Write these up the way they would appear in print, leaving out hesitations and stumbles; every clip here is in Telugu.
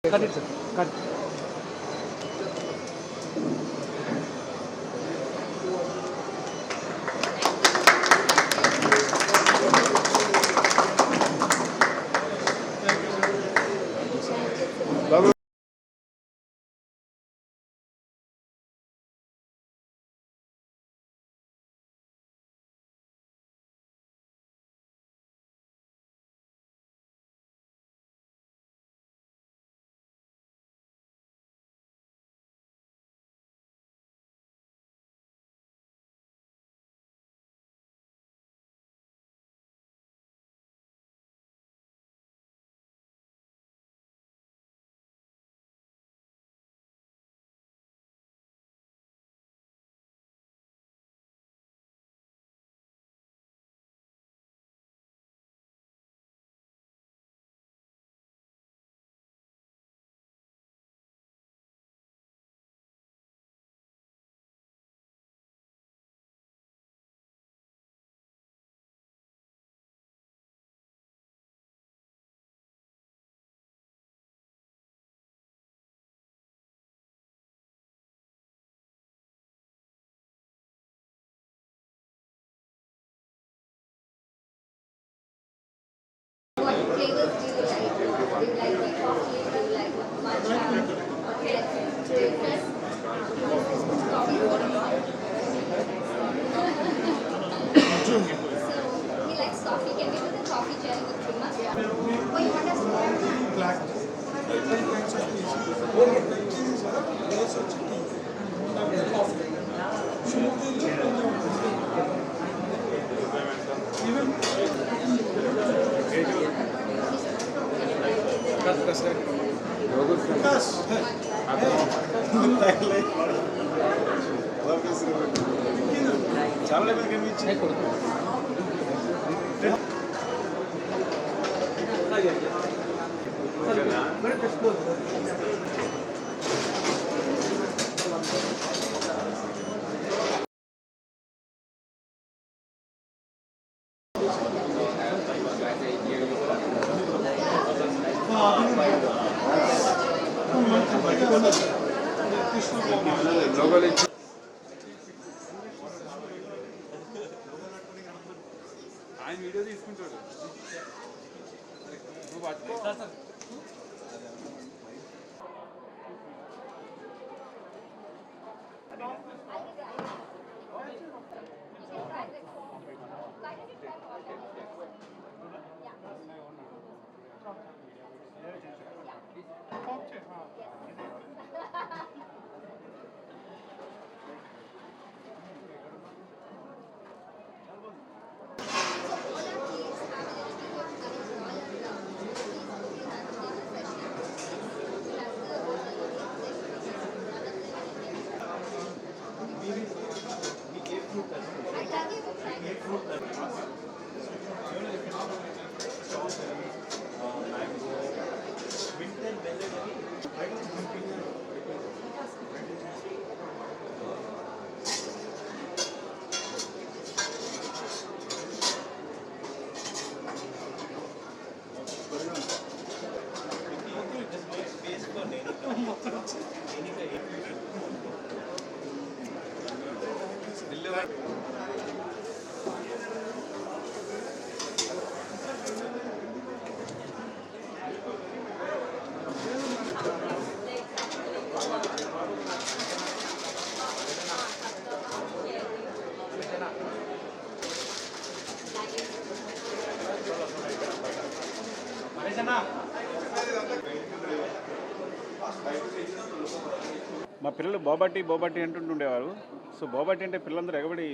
Cut it, sir. Cut. What flavors do you like? Do you like vanilla flavor? Do you like matcha? Okay. Breakfast? Coffee? So he likes coffee. Can we do the coffee jelly with creamer? Oh, you want us to black? చాలా మంది కనిపించాయి కొడుకు ఆయన వీడియో తీసుకుంటాడు నువ్వు పట్టుకో మా పిల్లలు బోబాటి అంటుండేవారు. సో బోబాటి అంటే పిల్లలందరూ ఎగబడి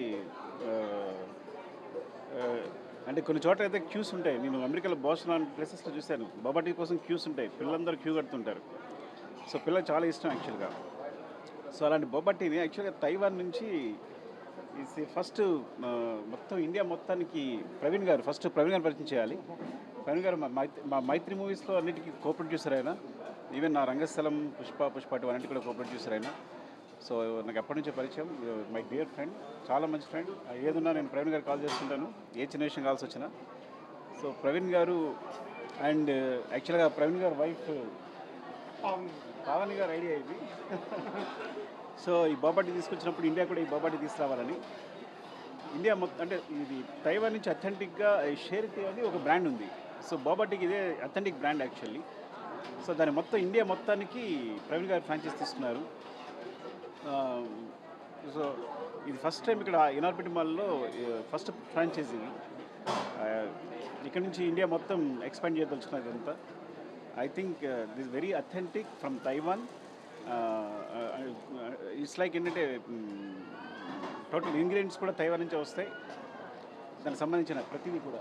అంటే కొన్ని చోట్ల అయితే క్యూస్ ఉంటాయి. నేను అమెరికాలో బోస్టన్ లాంటి ప్లేసెస్లో చూశాను. బోబాటి కోసం క్యూస్ ఉంటాయి, పిల్లలందరూ క్యూ కడుతుంటారు. సో పిల్లలు చాలా ఇష్టం యాక్చువల్గా. సో అలాంటి బోబాటిని యాక్చువల్గా తైవాన్ నుంచి ఫస్ట్ మొత్తం ఇండియా మొత్తానికి ప్రవీణ్ గారు పరిచయం చేయాలి. ప్రవీణ్ గారు మా మైత్రి మూవీస్లో అన్నిటికీ కో ప్రొడ్యూసర్ అయినా, ఈవెన్ నా రంగస్థలం, పుష్ప 2 అన్నిటి కూడా కో ప్రొడ్యూసర్ అయినా. సో నాకు ఎప్పటి నుంచో పరిచయం, మై డియర్ ఫ్రెండ్, చాలా మంచి ఫ్రెండ్. ఏదున్నా నేను ప్రవీణ్ గారు కాల్ చేస్తుంటాను, ఏ చిన్న విషయం కావాల్సి వచ్చినా. సో ప్రవీణ్ గారు అండ్ యాక్చువల్గా ప్రవీణ్ గారు వైఫ్ పావని గారు ఐడియా ఇది. సో ఈ బొబాటి తీసుకొచ్చినప్పుడు ఇండియా కూడా ఈ బొబాటి తీసుకురావాలని. ఇండియా మొత్తం అంటే ఇది తైవాన్ నుంచి అథెంటిక్గా షేరిటీ అని ఒక బ్రాండ్ ఉంది. సో బొబాటికి ఇదే అథెంటిక్ బ్రాండ్ యాక్చువల్లీ. సో దాని మొత్తం ఇండియా మొత్తానికి ప్రవీణ్ గారు ఫ్రాంచైజ్ తీసుకున్నారు. సో ఇది ఫస్ట్ టైం ఇక్కడ ఇనార్బిటీ మాల్లో ఫస్ట్ ఫ్రాంచైజీ. ఇక్కడ నుంచి ఇండియా మొత్తం ఎక్స్పాండ్ చేయదలుచుకున్నారు ఇదంతా. I think this very authentic from Taiwan. It's like ఏంటంటే టోటల్ ఇంగ్రీడియంట్స్ కూడా తైవాన్ నుంచే వస్తాయి. దానికి సంబంధించిన ప్రతిదీ కూడా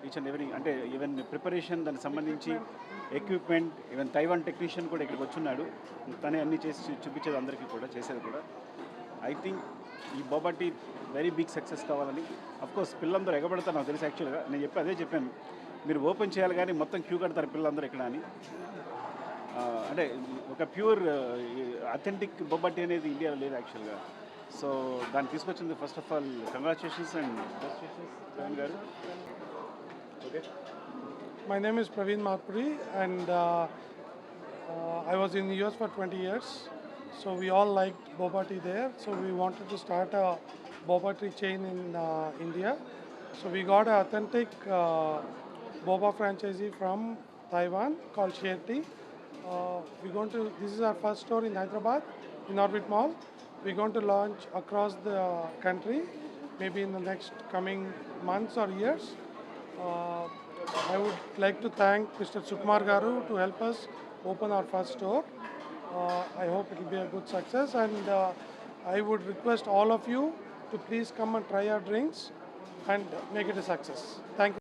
ఈచ్ అండ్ ఎవరీ అంటే ఈవెన్ ప్రిపరేషన్ దానికి సంబంధించి ఎక్విప్మెంట్ ఈవెన్ తైవాన్ టెక్నీషియన్ కూడా ఇక్కడికి వచ్చున్నాడు. తనే అన్నీ చేసి చూపించేది అందరికీ కూడా చేసేది కూడా. ఐ థింక్ ఈ బొబాటి వెరీ బిగ్ సక్సెస్ కావాలని. అఫ్కోర్స్ పిల్లలందరూ ఎగబడతారు నాకు తెలిసి. యాక్చువల్గా నేను అదే చెప్పాను, మీరు ఓపెన్ చేయాలి కానీ మొత్తం క్యూ కడతారు పిల్లలందరూ ఇక్కడ అని. అంటే ఒక ప్యూర్ అథెంటిక్ బొబాటి అనేది ఇండియాలో లేదు యాక్చువల్గా. సో దాన్ని తీసుకొచ్చింది first of all congratulations and best wishes Praveen గారు. Okay. My name is Praveen Marpuri, and I was in the US for 20 years. So we all liked boba tea there. So we wanted to start a boba tea chain in India. So we got an authentic boba franchisee from Taiwan called Share Tea. This is our first store in Hyderabad, in Orbit Mall. We're going to launch across the country, maybe in the next coming months or years. I would like to thank Mr. Sukumar Garu to help us open our first store. I hope it will be a good success, and I would request all of you to please come and try our drinks and make it a success. Thank you.